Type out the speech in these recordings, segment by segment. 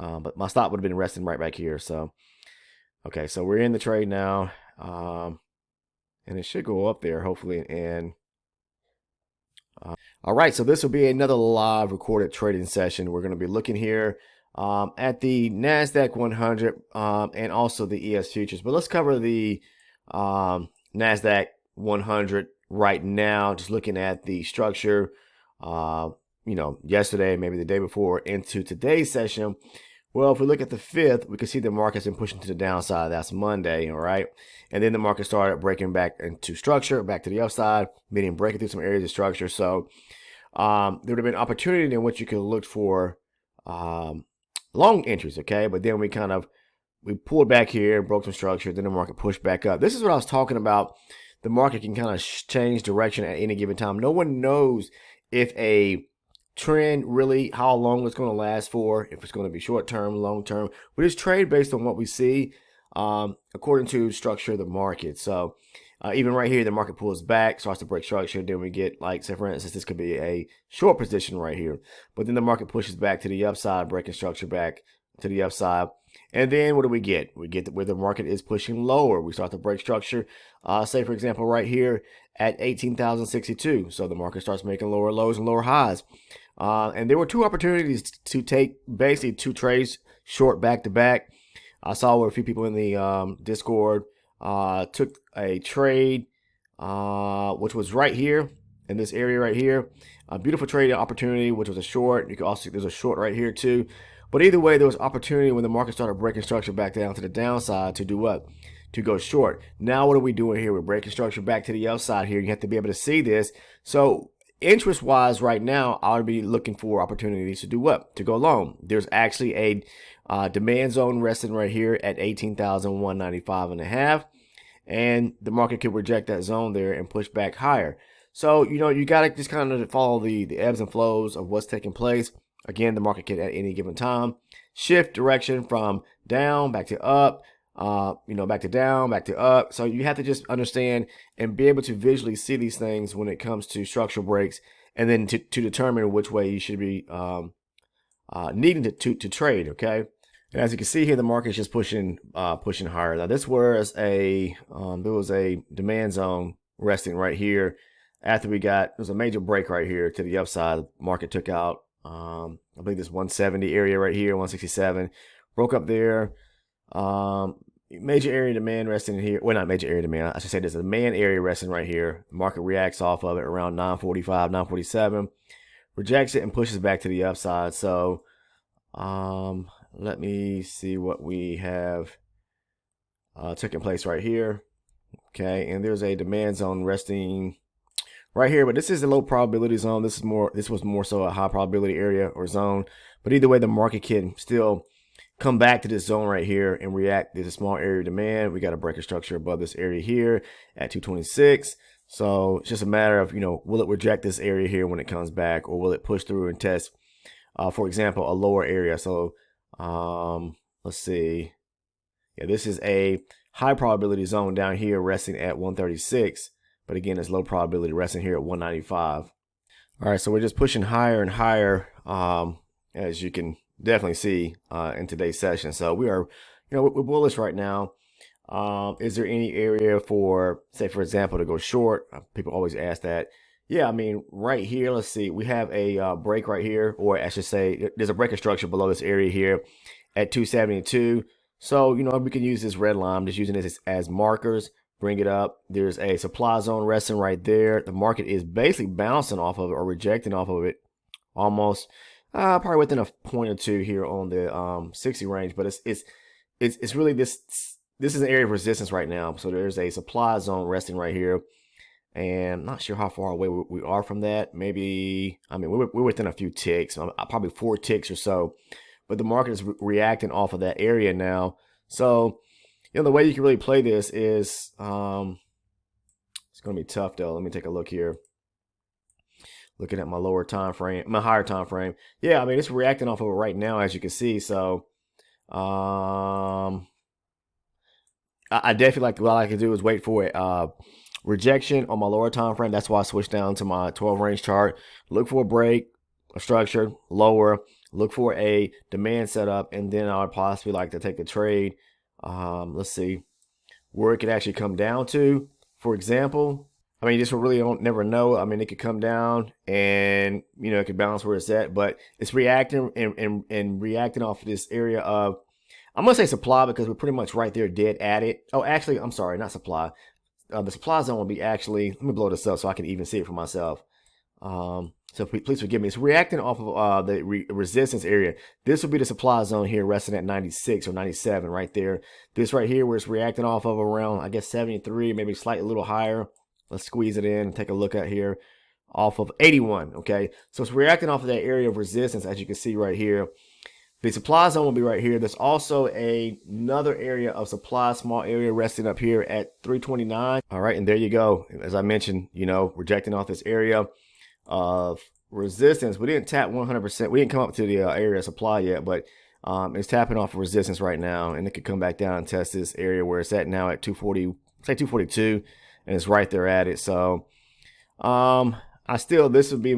but my stop would have been resting right back here. So, okay, so we're in the trade now, and it should go up there hopefully. And all right, so this will be another live recorded trading session. We're going to be looking here at the NASDAQ 100 and also the ES futures. But let's cover the NASDAQ 100 right now, just looking at the structure, yesterday, maybe the day before, into today's session. Well, if we look at the 5th, we can see the market's been pushing to the downside. That's Monday, all right? And then the market started breaking back into structure, back to the upside, meaning breaking through some areas of structure. So there would have been opportunity in which you could look for long entries, okay? But then we pulled back here, broke some structure, then the market pushed back up. This is what I was talking about. The market can kind of change direction at any given time. No one knows if a trend really how long it's going to last for, if it's going to be short term, long term. We just trade based on what we see according to structure of the market. So even right here, the market pulls back, starts to break structure. Then we get, like, say for instance, this could be a short position right here, but then the market pushes back to the upside, breaking structure back to the upside. And then what do we get? We get where the market is pushing lower. We start to break structure. Say, for example, right here at 18,062. So the market starts making lower lows and lower highs. And there were two opportunities to take basically two trades short back to back. I saw where a few people in the Discord took a trade, which was right here in this area right here. A beautiful trade opportunity, which was a short. You can also see there's a short right here too. But either way, there was opportunity when the market started breaking structure back down to the downside to do what? To go short. Now what are we doing here? We're breaking structure back to the upside here. You have to be able to see this. So interest wise right now, I would be looking for opportunities to do what? To go long. There's actually a demand zone resting right here at 18,195.5, and the market could reject that zone there and push back higher. So you got to just kind of follow the ebbs and flows of what's taking place. Again, the market can at any given time shift direction from down back to up, back to down, back to up. So you have to just understand and be able to visually see these things when it comes to structural breaks, and then to determine which way you should be needing to trade. Okay. And as you can see here, the market is just pushing higher. Now this was there was a demand zone resting right here. After there was a major break right here to the upside. The market took out I believe this 170 area right here, 167, broke up there. Major area demand resting here. Well, not major area demand. I should say there's a demand area resting right here. The market reacts off of it around 945, 947, rejects it and pushes back to the upside. So let me see what we have taking place right here. Okay, and there's a demand zone resting right here, but this is a low probability zone. This was more so a high probability area or zone. But either way, the market can still come back to this zone right here and react. There's a small area of demand. We got a breaker structure above this area here at 226. So it's just a matter of, will it reject this area here when it comes back, or will it push through and test, for example, a lower area? So let's see. Yeah, this is a high probability zone down here resting at 136. But again, it's low probability resting here at 195. All right, so we're just pushing higher and higher, as you can definitely see in today's session. So we are, we're bullish right now. Is there any area for, say, for example, to go short? People always ask that. Yeah, I mean, right here, let's see. We have a break right here, or I should say, there's a breaker structure below this area here at 272. So, we can use this red line. I'm just using this as markers. Bring it up. There's a supply zone resting right there. The market is basically bouncing off of it or rejecting off of it almost probably within a point or two here on the 60 range. But it's really this is an area of resistance right now. So there's a supply zone resting right here, and I'm not sure how far away we are from that. Maybe, I mean, we're within a few ticks, probably 4 ticks or so, but the market is reacting off of that area now. So the way you can really play this is, it's going to be tough though. Let me take a look here. Looking at my lower time frame, my higher time frame. Yeah, I mean, it's reacting off of it right now, as you can see. So, I definitely what I like to do is wait for it. Rejection on my lower time frame. That's why I switched down to my 12 range chart. Look for a break, a structure, lower, look for a demand setup, and then I would possibly like to take a trade. Let's see where it could actually come down to. For example, I mean, you just really don't never know. I mean, it could come down and, you know, it could bounce where it's at, but it's reacting and reacting off of this area of, I'm gonna say supply because we're pretty much right there dead at it. Oh, actually, I'm sorry, not supply. The supply zone will be actually, let me blow this up so I can even see it for myself. So please forgive me. It's reacting off of the resistance area. This will be the supply zone here, resting at 96 or 97 right there. This right here, where it's reacting off of around, I guess 73, maybe slightly a little higher. Let's squeeze it in and take a look at here, off of 81. Okay, so it's reacting off of that area of resistance, as you can see right here. The supply zone will be right here. There's also another area of supply, small area resting up here at 329. All right, and there you go. As I mentioned, you know, rejecting off this area of resistance. We didn't tap 100%. We didn't come up to the area of supply yet, but it's tapping off of resistance right now, and it could come back down and test this area where it's at now at 240, say 242, and it's right there at it. So this would be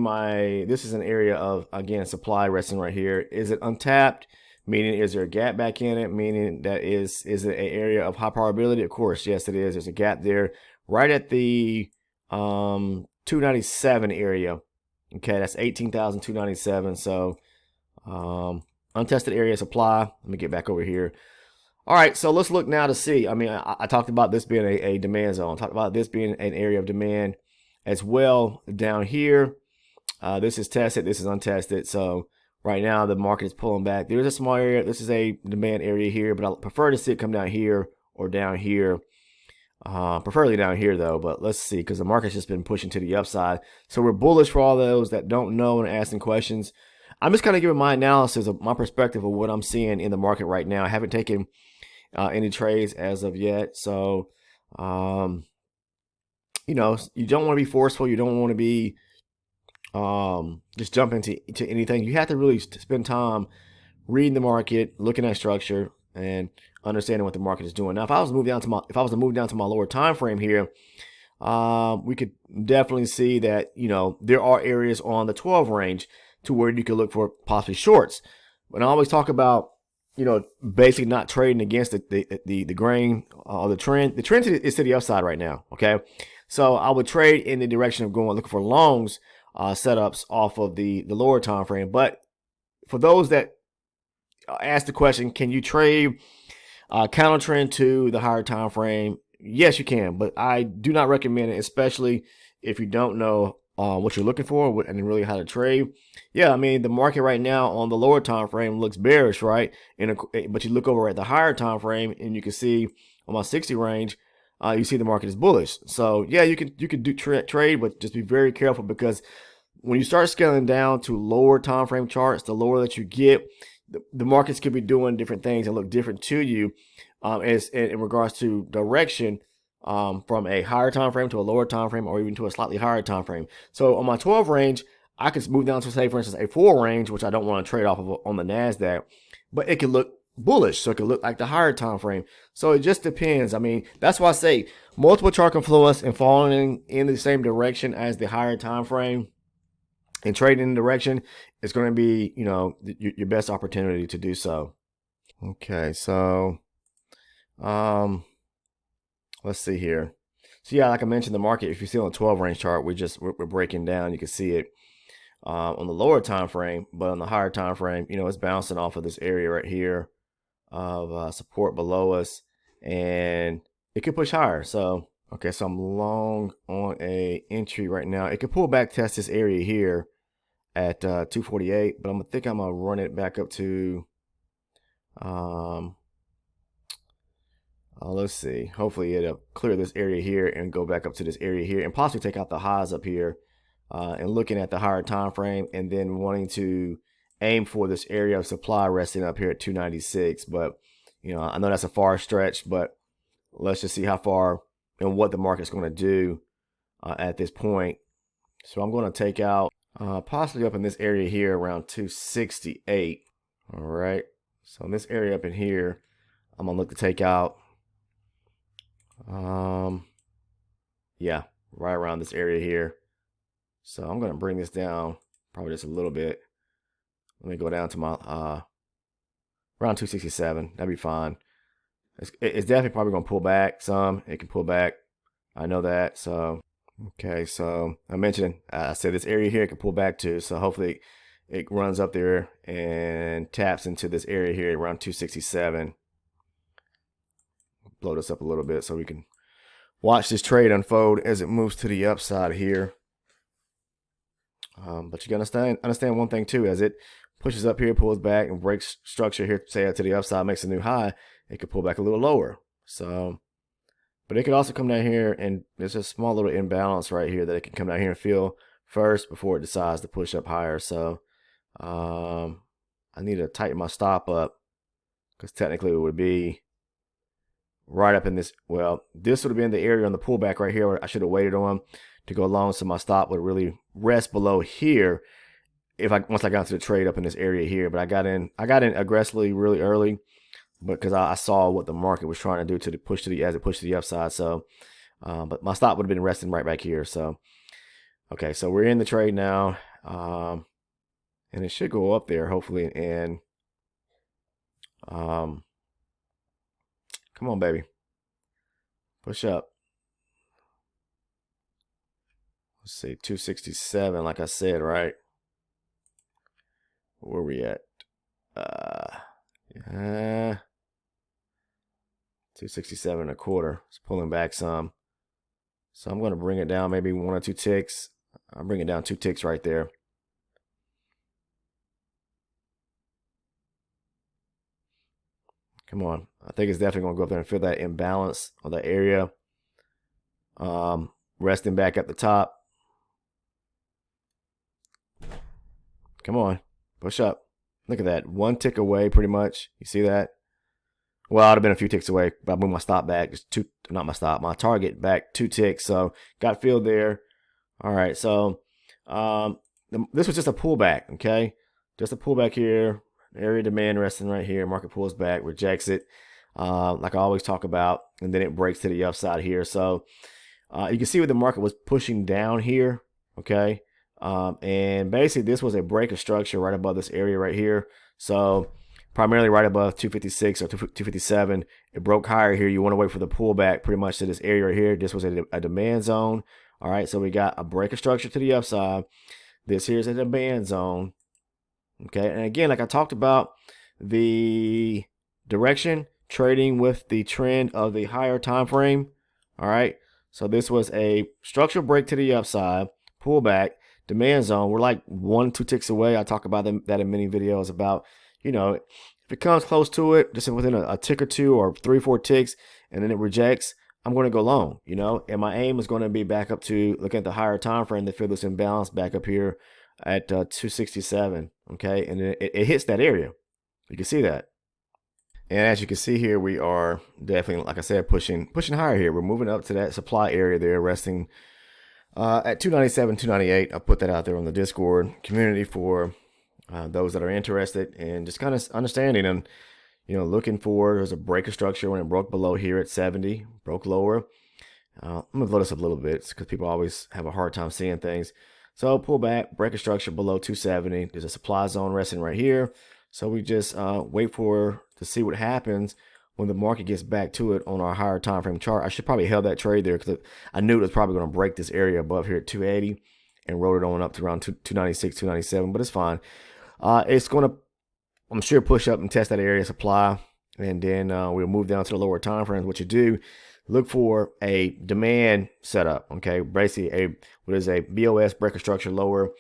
this is an area of, again, supply resting right here. Is it untapped? Meaning, is there a gap back in it? Meaning that is it an area of high probability? Of course, yes, it is. There's a gap there right at the 297 area. Okay, that's 18,297. So untested area supply. Let me get back over here. All right, so let's look now to see. I mean, I talked about this being a demand zone. I talked about this being an area of demand as well down here. This is tested. This is untested. So right now the market is pulling back. There's a small area. This is a demand area here, but I prefer to see it come down here or down here. Preferably down here though, but let's see, because the market's just been pushing to the upside. So we're bullish for all those that don't know and asking questions. I'm just kind of giving my analysis of my perspective of what I'm seeing in the market right now. I haven't taken any trades as of yet. So, you know, you don't want to be forceful. You don't want to be just jump into anything. You have to really spend time reading the market, looking at structure, and understanding what the market is doing. Now, if I was to move down to my lower time frame here, we could definitely see that, you know, there are areas on the 12 range to where you could look for possibly shorts. But I always talk about, you know, basically not trading against the grain or the trend. The trend is to the upside right now. Okay, so I would trade in the direction of looking for longs setups off of the lower time frame. But for those that ask the question, can you trade counter trend to the higher time frame? Yes, you can, but I do not recommend it, especially if you don't know what you're looking for and really how to trade. Yeah, I mean, the market right now on the lower time frame looks bearish, right? But you look over at the higher time frame and you can see on my 60 range, you see the market is bullish. So yeah, you can do trade, but just be very careful, because when you start scaling down to lower time frame charts, the lower that you get, the markets could be doing different things and look different to you as in regards to direction from a higher time frame to a lower time frame, or even to a slightly higher time frame. So on my 12 range, I could move down to, say, for instance, a 4 range, which I don't want to trade off of on the NASDAQ, but it could look bullish, so it could look like the higher time frame. So it just depends. I mean, that's why I say multiple chart confluence and falling in the same direction as the higher time frame and trading in direction is going to be, you know, your best opportunity to do so. Okay, so let's see here. So yeah, like I mentioned, the market, if you see on the 12 range chart, we're breaking down. You can see it on the lower time frame, but on the higher time frame, you know, it's bouncing off of this area right here of support below us, and it could push higher. So okay, so I'm long on a entry right now. It could pull back, test this area here at 248, but I'm gonna run it back up to let's see, hopefully it'll clear this area here and go back up to this area here and possibly take out the highs up here, and looking at the higher time frame, and then wanting to aim for this area of supply resting up here at 296. But you know, I know that's a far stretch, but let's just see how far and what the market's going to do at this point. So I'm going to take out possibly up in this area here around 268. All right, so in this area up in here, I'm gonna look to take out yeah, right around this area here. So I'm gonna bring this down probably just a little bit. Let me go down to my around 267. That'd be fine. It's definitely probably gonna pull back some. It can pull back. I know that. So okay, so I said this area here can pull back to. So hopefully it runs up there and taps into this area here around 267. Blow this up a little bit so we can watch this trade unfold as it moves to the upside here. But you gotta understand one thing too, as it pushes up here, pulls back, and breaks structure here, say to the upside, makes a new high, it could pull back a little lower. So, but it could also come down here, and there's a small little imbalance right here that it can come down here and feel first before it decides to push up higher. So, I need to tighten my stop up, because technically it would be right up in this. Well, this would have been the area on the pullback right here where I should have waited on to go long, so my stop would really rest below here once I got to the trade up in this area here. But I got in aggressively really early, because I saw what the market was trying to do as it pushed to the upside. So but my stop would have been resting right back here. So okay, so we're in the trade now, and it should go up there hopefully. And come on, baby, push up. Let's see, 267, like I said, right? Where are we at? 267 and a quarter. It's pulling back some. So I'm going to bring it down maybe 1 or 2 ticks. I'm bringing it down 2 ticks right there. Come on. I think it's definitely going to go up there and feel that imbalance on that area. Resting back at the top. Come on. Push up. Look at that. 1 tick away pretty much. You see that? Well, I'd have been a few ticks away, but I moved my stop back. Just my target back 2 ticks. So got filled there. All right. So this was just a pullback. Okay. Just a pullback here. Area demand resting right here. Market pulls back, rejects it. Like I always talk about, and then it breaks to the upside here. So you can see where the market was pushing down here. Okay. And basically this was a break of structure right above this area right here. So primarily right above 256 or 257. It broke higher here. You want to wait for the pullback pretty much to this area right here. This was a demand zone. All right, so we got a break of structure to the upside. This here is a demand zone. Okay, and again, like I talked about, the direction trading with the trend of the higher time frame. All right, so this was a structural break to the upside, pullback, demand zone. We're like 1, 2 ticks away. I talk about that in many videos about, if it comes close to it, just within a tick or 2 or 3, 4 ticks, and then it rejects, I'm going to go long, and my aim is going to be back up to looking at the higher time frame to feel this imbalance back up here at 267. Okay, and it hits that area. You can see that. And as you can see here, we are definitely, like I said, pushing higher here. We're moving up to that supply area there, resting at 297, 298. I put that out there on the Discord community for those that are interested, and just kind of understanding and looking for, there's a break of structure when it broke below here at 70, broke lower. I'm gonna blow this up a little bit because people always have a hard time seeing things. So pull back, break of structure below 270. There's a supply zone resting right here. So we just wait to see what happens when the market gets back to it on our higher time frame chart. I should probably held that trade there because I knew it was probably going to break this area above here at 280 and roll it on up to around 296, 297, but it's fine. It's going to, I'm sure, push up and test that area supply, and then we'll move down to the lower time frames. What you do, look for a demand setup. Okay, basically what is a BOS, breaker structure lower,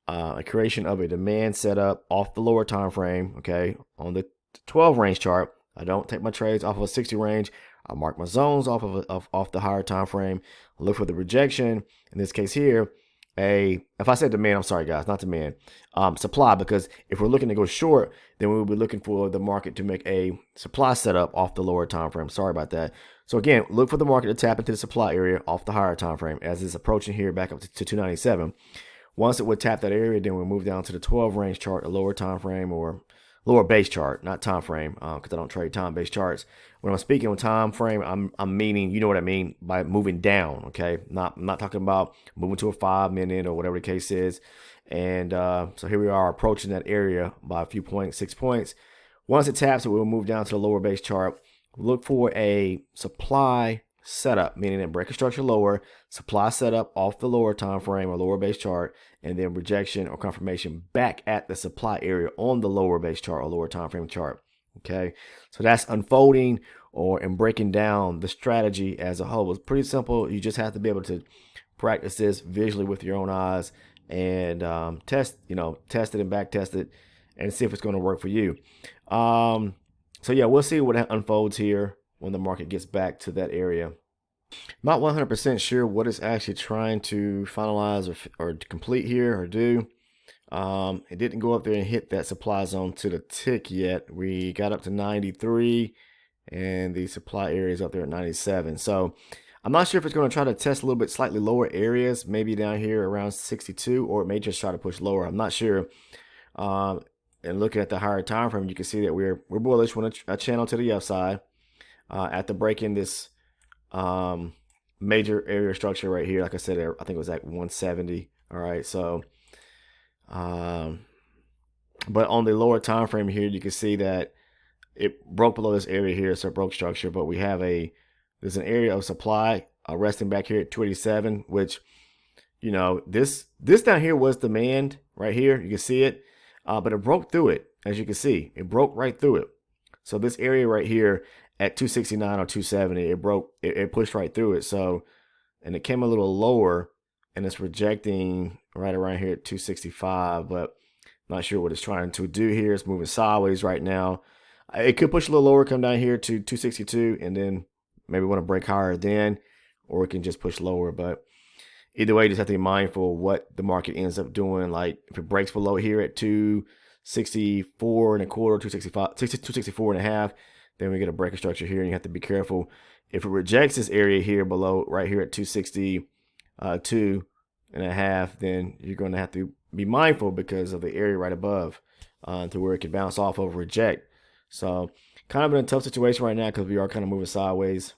a creation of a demand setup off the lower time frame. Okay, on the 12 range chart, I don't take my trades off of a 60 range. I mark my zones off off the higher time frame. I look for the rejection. In this case here, if I said demand, I'm sorry guys, not demand, supply, because if we're looking to go short, then we'll be looking for the market to make a supply setup off the lower time frame. Sorry about that. So again, look for the market to tap into the supply area off the higher time frame as it's approaching here back up to 297. Once it would tap that area, then we'll move down to the 12 range chart, a lower time frame or lower base chart, not time frame, because I don't trade time based charts. When I'm speaking on time frame, I'm meaning, you know what I mean by moving down. Okay, I'm not talking about moving to a 5 minute or whatever the case is. And so here we are approaching that area by a few points, 6 points. Once it taps it, we'll move down to the lower base chart. Look for a supply setup, meaning that break a structure lower, supply setup off the lower time frame or lower base chart, and then rejection or confirmation back at the supply area on the lower base chart or lower time frame chart. Okay, so that's unfolding and breaking down the strategy as a whole. It's pretty simple. You just have to be able to practice this visually with your own eyes and test it and back test it and see if it's going to work for you. So yeah, we'll see what unfolds here when the market gets back to that area. Not 100% sure what it's actually trying to finalize or complete here or do. It didn't go up there and hit that supply zone to the tick yet. We got up to 93 and the supply area is up there at 97. So I'm not sure if it's going to try to test a little bit slightly lower areas, maybe down here around 62, or it may just try to push lower. I'm not sure. And looking at the higher time frame, you can see that we're bullish when a channel to the upside after breaking this major area structure right here. Like I said, I think it was at 170. All right, so but on the lower time frame here, you can see that it broke below this area here, so it broke structure. But we have there's an area of supply resting back here at 287, which this down here was demand right here. You can see it. But it broke through it, as you can see. It broke right through it. So this area right here at 269 or 270, it pushed right through it. So, and it came a little lower, and it's rejecting right around here at 265, but not sure what it's trying to do here. It's moving sideways right now. It could push a little lower, come down here to 262, and then maybe want to break higher then, or it can just push lower. But either way, you just have to be mindful of what the market ends up doing. Like if it breaks below here at 264 and a quarter, 264 and a half, then we get a breaker structure here, and you have to be careful. If it rejects this area here below, right here at 262 and a half, then you're going to have to be mindful because of the area right above to where it could bounce off of reject. So kind of in a tough situation right now because we are kind of moving sideways.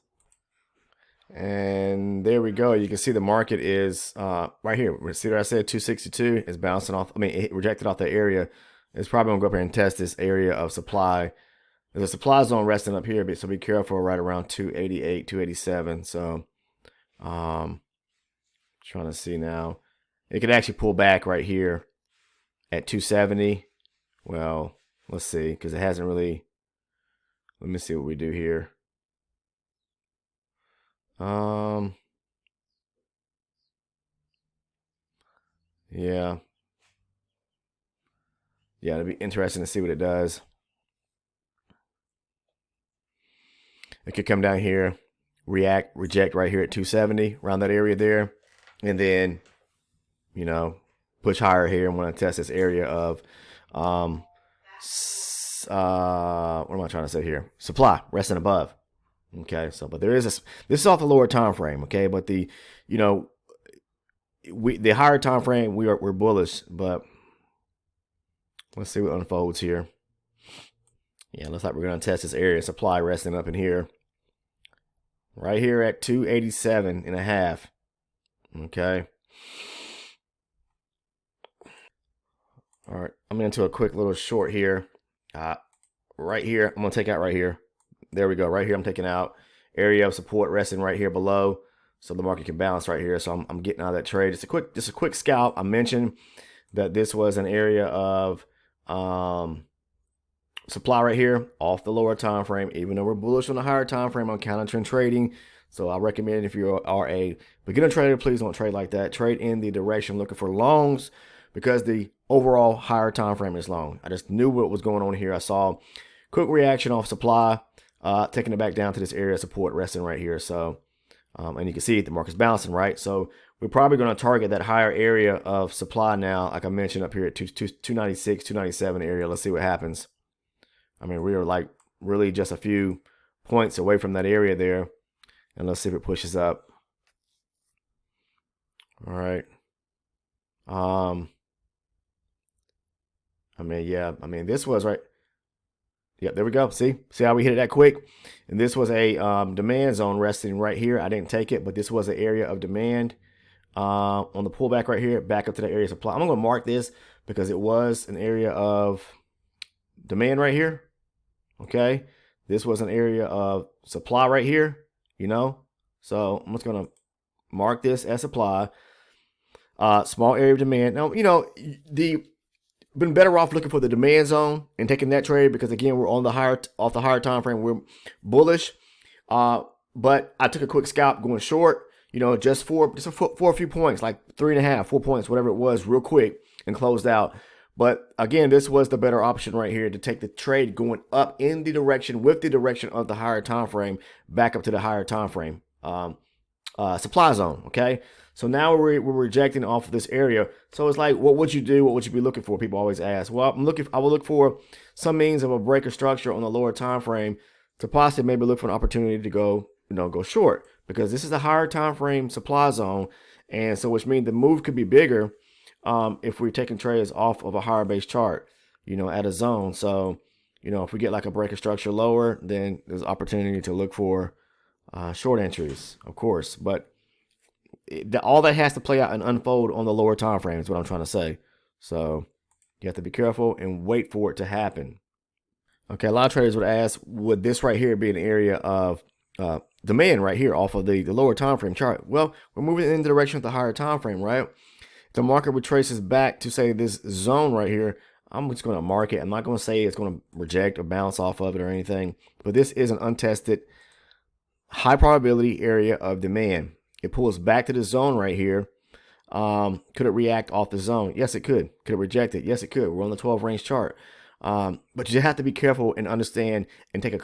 And there we go. You can see the market is right here. See what I said? 262 is bouncing off. I mean, it rejected off the area. It's probably going to go up here and test this area of supply. There's a supply zone resting up here, so be careful right around 288, 287. So trying to see now. It could actually pull back right here at 270. Well, let's see, because it hasn't really. Let me see what we do here. Yeah, it'll be interesting to see what it does. It could come down here, reject right here at 270, around that area there, and then, push higher here and want to test this area of, what am I trying to say here? Supply, resting above. Okay, so, but there is this is off the lower time frame, okay, but the higher time frame we're bullish, but let's see what unfolds here. Yeah, looks like we're going to test this area supply resting up in here, right here at 287 and a half. Okay, all right, I'm into a quick little short here. Right here, I'm going to take out right here. There we go. Right here, I'm taking out area of support resting right here below, so the market can bounce right here. So I'm getting out of that trade. Just a quick scalp. I mentioned that this was an area of supply right here off the lower time frame. Even though we're bullish on the higher time frame on counter trend trading, so I recommend if you are a beginner trader, please don't trade like that. Trade in the direction looking for longs because the overall higher time frame is long. I just knew what was going on here. I saw quick reaction off supply. Taking it back down to this area of support resting right here. So, and you can see the market's bouncing, right? So we're probably going to target that higher area of supply now, like I mentioned up here at 296, 297 area. Let's see what happens. I mean, we are like really just a few points away from that area there. And let's see if it pushes up. All right. I mean, this was right. Yep, there we go. See how we hit it that quick? And this was a demand zone resting right here. I didn't take it, but this was an area of demand. on the pullback right here, back up to the area of supply. I'm going to mark this because it was an area of demand right here. Okay, this was an area of supply right here, you know. So I'm just going to mark this as supply. Small area of demand. Now, you know, been better off looking for the demand zone and taking that trade because again, we're on the off the higher time frame. We're bullish. But I took a quick scalp going short, you know, just for a few points, like 3.5, 4 points, whatever it was, real quick, and closed out. But again, this was the better option right here to take the trade going up in the direction with the direction of the higher time frame back up to the higher time frame supply zone. Okay, so now we're rejecting off of this area. So it's like, what would you do? What would you be looking for? People always ask. Well, I will look for some means of a breaker structure on the lower time frame to possibly maybe look for an opportunity to go, you know, go short, because this is a higher time frame supply zone, and so which means the move could be bigger if we're taking trades off of a higher base chart, you know, at a zone. So, you know, if we get like a breaker structure lower, then there's opportunity to look for short entries, of course. But all that has to play out and unfold on the lower time frame is what I'm trying to say. So you have to be careful and wait for it to happen. Okay, a lot of traders would ask, would this right here be an area of demand right here off of the lower time frame chart? Well, we're moving in the direction of the higher time frame, right? The market retraces back to say this zone right here. I'm just going to mark it. I'm not going to say it's going to reject or bounce off of it or anything, but this is an untested high probability area of demand. It pulls back to the zone right here. Could it react off the zone? Yes, it could. Could it reject it? Yes, it could. We're on the 12 range chart. But you have to be careful and understand and take a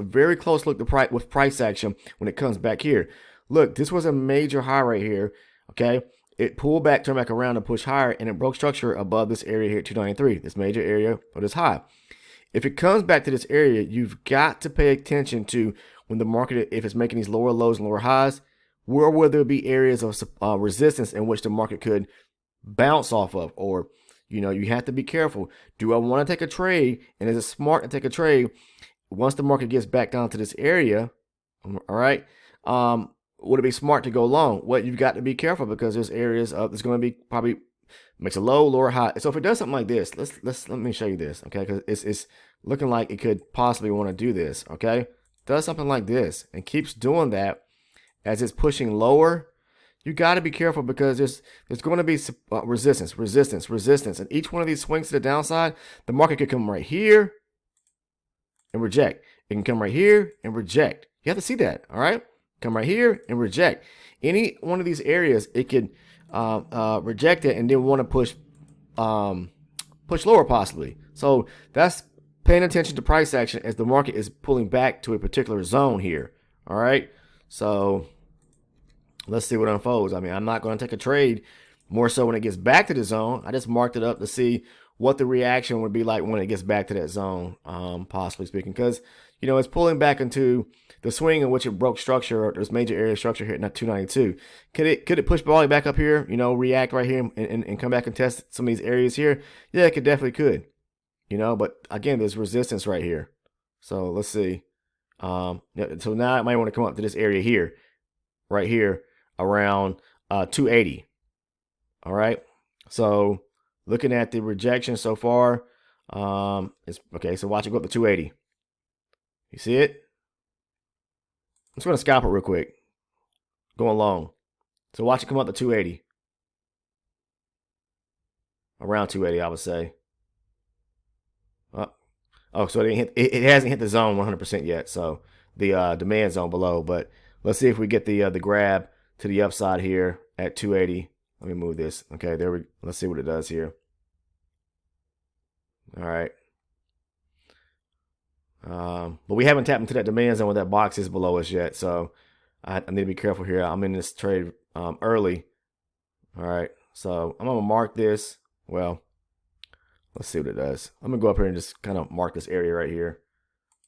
very close look with price action when it comes back here. Look, this was a major high right here. Okay. It pulled back, turned back around and pushed higher, and it broke structure above this area here at 293, this major area of this high. If it comes back to this area, you've got to pay attention to when the market, if it's making these lower lows and lower highs, where will there be areas of resistance in which the market could bounce off of, or, you know, you have to be careful. Do I want to take a trade? And is it smart to take a trade once the market gets back down to this area? All right. Would it be smart to go long? Well, you've got to be careful because there's areas of, there's going to be probably makes a low, lower, high. So if it does something like this, let me show you this. Okay. Because it's looking like it could possibly want to do this. Okay. Does something like this and keeps doing that as it's pushing lower. You got to be careful because there's going to be resistance. And each one of these swings to the downside, the market could come right here and reject. It can come right here and reject. You have to see that, all right? Come right here and reject. Any one of these areas, it could reject it and then want to push lower possibly. So that's paying attention to price action as the market is pulling back to a particular zone here, all right? So let's see what unfolds. I mean, I'm not going to take a trade more so when it gets back to the zone. I just marked it up to see what the reaction would be like when it gets back to that zone, possibly speaking, because, you know, it's pulling back into the swing in which it broke structure, or this major area of structure here at 292. Could it push volume back up here, you know, react right here and come back and test some of these areas here? Yeah, it definitely could, you know, but again, there's resistance right here. So let's see. So now I might want to come up to this area here, right here, around 280. All right. So looking at the rejection so far, it's okay. So watch it go up to 280. You see it? I'm just going to scalp it real quick. Going long. So watch it come up to 280. Around 280, I would say. Oh, so it hasn't hit the zone 100% yet. So the demand zone below. But let's see if we get the grab to the upside here at 280. Let me move this. Okay, let's see what it does here. All right. But we haven't tapped into that demand zone where that box is below us yet. So I need to be careful here. I'm in this trade early. All right. So I'm going to mark this. Well, let's see what it does. I'm going to go up here and just kind of mark this area right here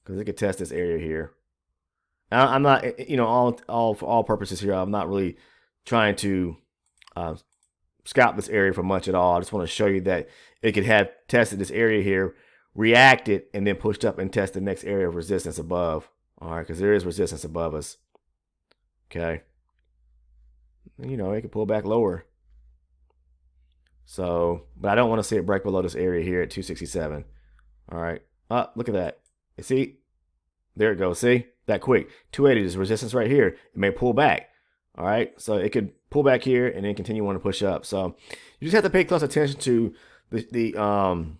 because it could test this area here. I'm not, you know, for all purposes here, I'm not really trying to scalp this area for much at all. I just want to show you that it could have tested this area here, reacted, and then pushed up and test the next area of resistance above. All right, because there is resistance above us. Okay. you know, it could pull back lower. So, but I don't want to see it break below this area here at 267. All right. Look at that. You see? There it goes. See? That quick. 280 is resistance right here. It may pull back. All right. So it could pull back here and then continue on to push up. So you just have to pay close attention to the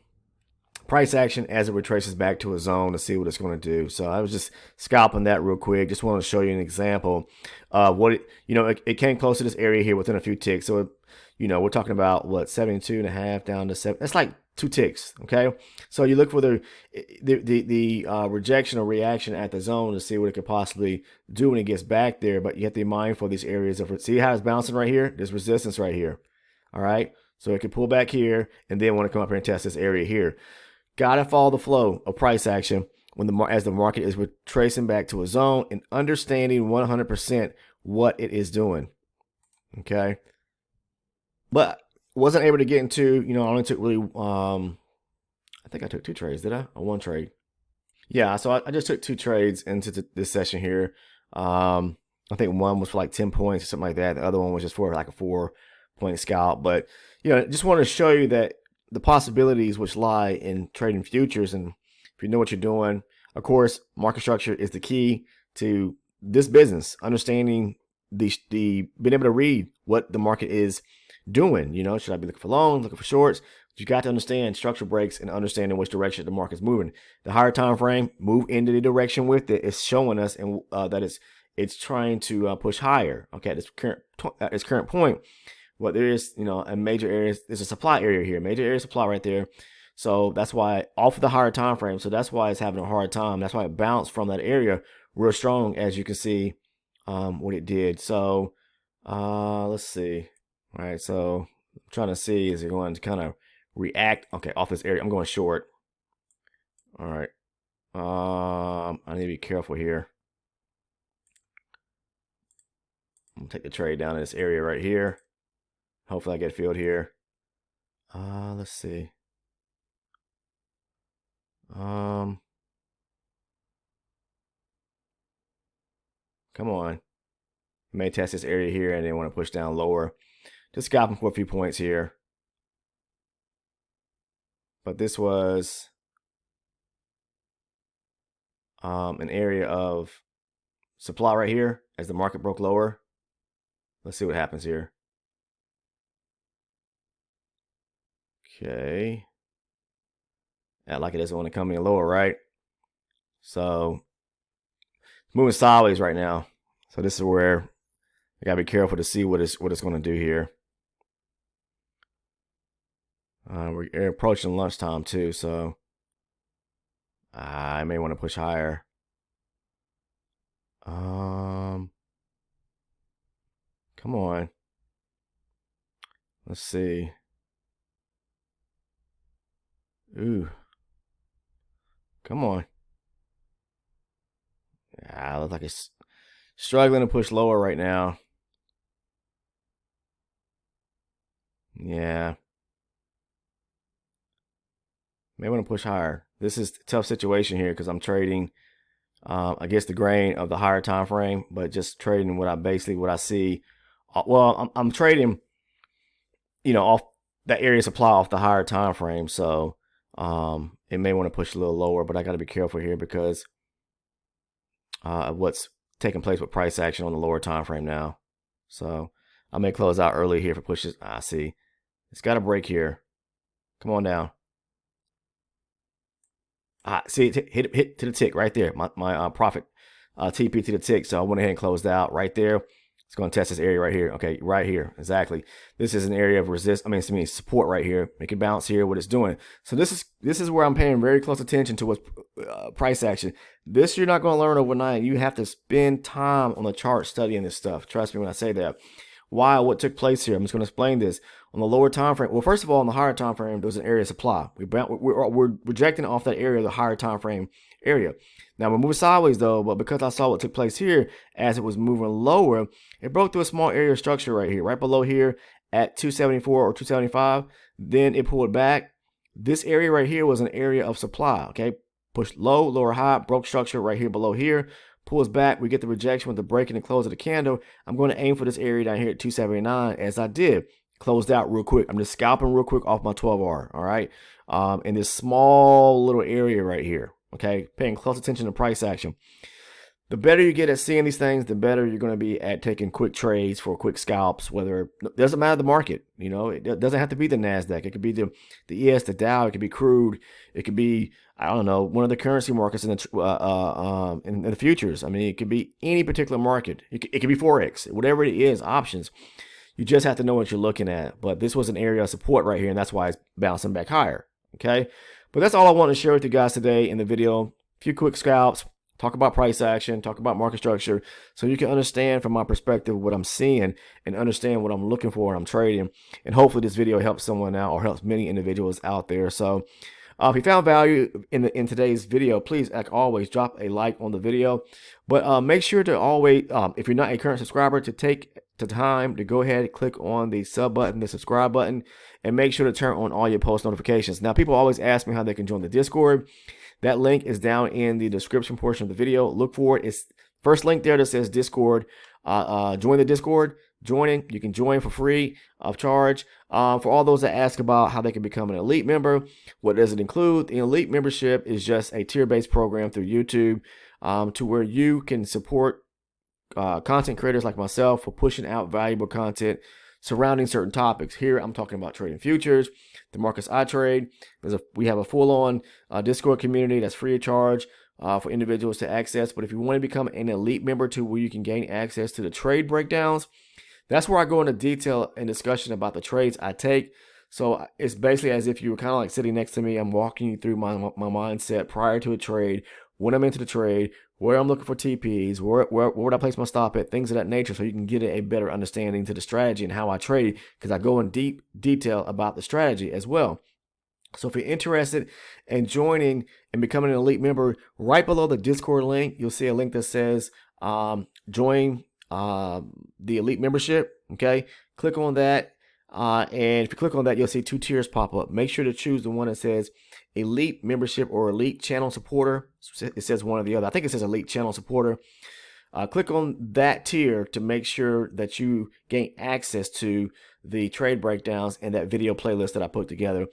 price action as it retraces back to a zone to see what it's going to do. So I was just scalping that real quick. Just want to show you an example of what it came close to this area here within a few ticks. So we're talking about what, 72.5 down to 7. That's like 2 ticks. Okay. So you look for the rejection or reaction at the zone to see what it could possibly do when it gets back there. But you have to be mindful of these areas of, see how it's bouncing right here? There's resistance right here. All right. So it could pull back here and then want to come up here and test this area here. Gotta follow the flow of price action as the market is retracing back to a zone and understanding 100% what it is doing. Okay, but wasn't able to get into. I only took really. I think I took 2 trades. Did I? Or 1 trade? Yeah. So I just took 2 trades into this session here. I think one was for like 10 points or something like that. The other one was just for like a 4-point scalp. But just wanted to show you that the possibilities which lie in trading futures, and if you know what you're doing, of course, market structure is the key to this business. Understanding the being able to read what the market is doing. Should I be looking for longs, looking for shorts? You got to understand structure breaks and understanding which direction the market's moving. The higher time frame move into the direction with it is showing us and that it's trying to push higher. Okay, at its current point. But there is, a major area. There's a supply area here, major area of supply right there. So that's why off of the higher time frame. So that's why it's having a hard time. That's why it bounced from that area real strong, as you can see what it did. So let's see. All right. So I'm trying to see, is it going to kind of react? Okay, off this area. I'm going short. All right. I need to be careful here. I'm gonna take the trade down in this area right here. Hopefully I get filled here. Let's see. Come on. May test this area here and then want to push down lower. Just scalping for a few points here. But this was an area of supply right here as the market broke lower. Let's see what happens here. Okay. Act like it doesn't want to come in lower, right? So it's moving sideways right now. So this is where I gotta be careful to see what it's going to do here. We're approaching lunchtime too, so I may want to push higher. Come on. Let's see. Ooh. Come on. Yeah, looks like it's struggling to push lower right now. Yeah. May want to push higher. This is a tough situation here because I'm trading against the grain of the higher time frame, but just trading what I see. Well, I'm trading, off that area supply off the higher time frame. So it may want to push a little lower, but I got to be careful here because of what's taking place with price action on the lower time frame now. So I may close out early here if it pushes. I see. It's got to break here. Come on down. See, hit to the tick right there. My profit TP to the tick. So I went ahead and closed out right there. It's going to test this area right here. Okay, right here. Exactly. This is an area of support right here. Make it bounce here, what it's doing. So this is where I'm paying very close attention to what's price action. This you're not going to learn overnight. You have to spend time on the chart studying this stuff. Trust me when I say that. What took place here? I'm just going to explain this. On the lower time frame, well, first of all, on the higher time frame, there was an area of supply. We're rejecting off that area, the higher time frame area. Now we're moving sideways though, but because I saw what took place here as it was moving lower, it broke through a small area of structure right here, right below here at 274 or 275. Then it pulled back. This area right here was an area of supply. Okay, pushed low, lower, high, broke structure right here below here, pulls back, we get the rejection with the break and the close of the candle. I'm going to aim for this area down here at 279 as I did. Closed out real quick. I'm just scalping real quick off my 12R, all right? In this small little area right here, okay? Paying close attention to price action. The better you get at seeing these things, the better you're going to be at taking quick trades for quick scalps. Whether it doesn't matter the market, you know, it doesn't have to be the Nasdaq. It could be the ES, the Dow. It could be crude. It could be, I don't know, one of the currency markets in the futures. I mean, it could be any particular market. It could be forex, whatever it is, options. You just have to know what you're looking at. But this was an area of support right here, and that's why it's bouncing back higher. Okay, but that's all I want to share with you guys today in the video. A few quick scalps. Talk about price action, talk about market structure, so you can understand from my perspective what I'm seeing and understand what I'm looking for when I'm trading. And hopefully this video helps someone out or helps many individuals out there. So if you found value in today's video, please, like always, drop a like on the video. But make sure to always, if you're not a current subscriber, to take the time to go ahead and click on the sub button, the subscribe button, and make sure to turn on all your post notifications. Now, people always ask me how they can join the Discord. That link is down in the description portion of the video. Look for it. It's first link there that says Discord. Join the Discord. Joining, you can join for free of charge. For all those that ask about how they can become an elite member, what does it include? The elite membership is just a tier-based program through YouTube to where you can support content creators like myself for pushing out valuable content surrounding certain topics. Here I'm talking about trading futures, the markets I trade. We have a full-on Discord community that's free of charge for individuals to access. But if you want to become an elite member to where you can gain access to the trade breakdowns, that's where I go into detail and discussion about the trades I take. So it's basically as if you were kind of like sitting next to me. I'm walking you through my mindset prior to a trade, when I'm into the trade, where I'm looking for TPs, where would I place my stop at, things of that nature, so you can get a better understanding to the strategy and how I trade, because I go in deep detail about the strategy as well. So if you're interested in joining and becoming an elite member, right below the Discord link, you'll see a link that says join the elite membership. Okay, click on that. And if you click on that, you'll see two tiers pop up. Make sure to choose the one that says elite membership or elite channel supporter. It says one or the other. I think it says elite channel supporter. Click on that tier to make sure that you gain access to the trade breakdowns and that video playlist that I put together.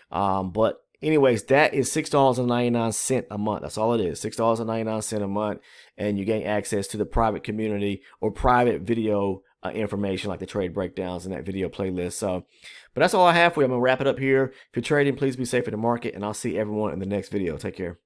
But anyways, that is $6.99 a month. That's all it is, $6.99 a month. And you gain access to the private community or private video information like the trade breakdowns and that video playlist. So, but that's all I have for you. I'm going to wrap it up here. If you're trading, please be safe in the market, and I'll see everyone in the next video. Take care.